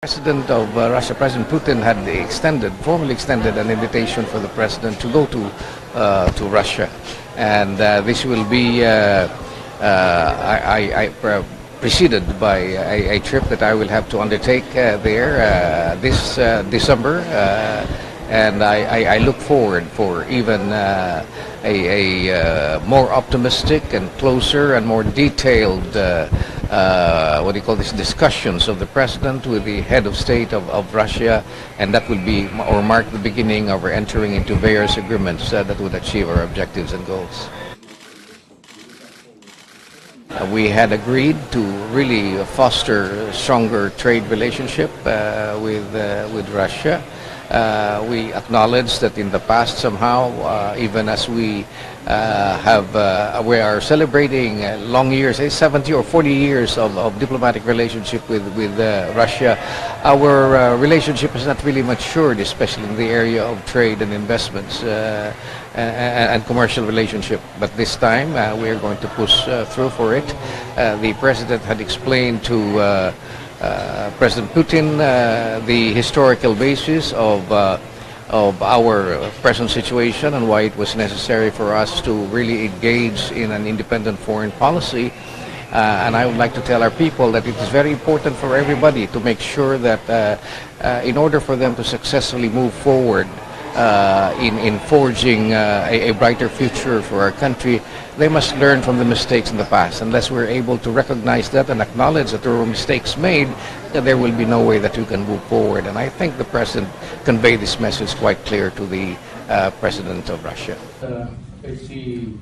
President of Russia, President Putin, had formally extended an invitation for the president to go to Russia, and this will be preceded by a trip that I will have to undertake there this December, and I look forward for even a more optimistic and closer and more detailed discussions of the president with the head of state of Russia, and that will be or mark the beginning of our entering into various agreements that would achieve our objectives and goals. We had agreed to really foster a stronger trade relationship with Russia. We acknowledge that in the past somehow, even as we are celebrating long years, 70 or 40 years of diplomatic relationship with Russia, our relationship has not really matured, especially in the area of trade and investments and commercial relationship. But this time we are going to push through for it. The president had explained to President Putin the historical basis of our present situation and why it was necessary for us to really engage in an independent foreign policy. And I would like to tell our people that it is very important for everybody to make sure that in order for them to successfully move forward in forging a brighter future for our country, they must learn from the mistakes in the past. Unless we're able to recognize that and acknowledge that there were mistakes made, there will be no way that we can move forward. And I think the president conveyed this message quite clear to the president of Russia. I see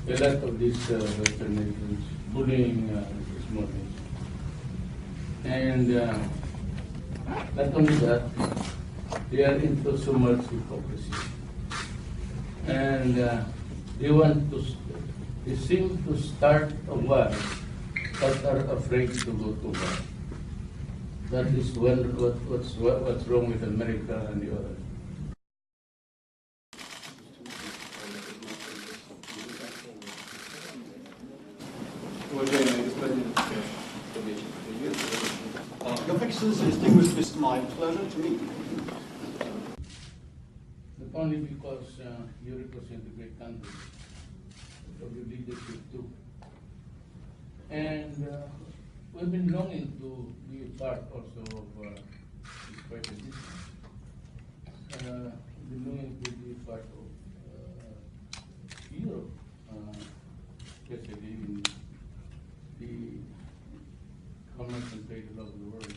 a lot of these Western nations bullying small nations. And not only that, they are into so much hypocrisy. And they seem to start a war but are afraid to go to war. That is what's wrong with America and the others. Your Excellency, distinguished Mr. My pleasure to meet you. Not only because you represent a great country, but of your leadership too. And we've been longing to be a part also of this crisis. We've been longing to be a part of Europe, especially in the commerce and trade all over the world.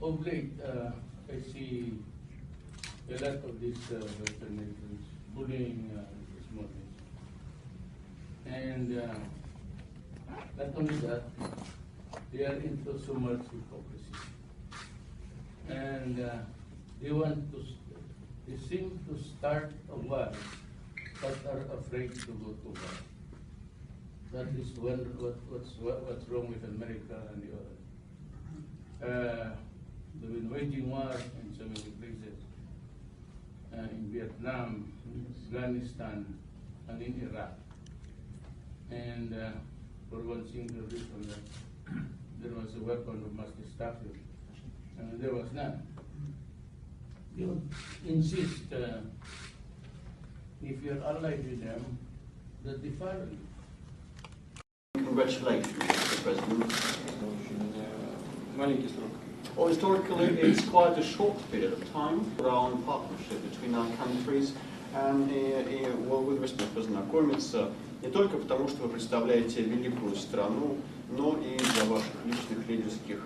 Of late, I see a lot of these Western nations bullying small nations. And not only that, they are into so much hypocrisy. And they seem to start a war but are afraid to go to war. That is what's wrong with America and the others. They've been waging war in so many places, in Vietnam, in Afghanistan, and in Iraq. And for one single reason, that there was a weapon of mass destruction, and there was none. You insist, if you're allied with them, that they follow you. Congratulations, Mr. President. Well, historically, it's quite a short period of time around partnership between our countries. Вы успели познакомиться не только потому, что вы представляете великую страну, но и для ваших личных лидерских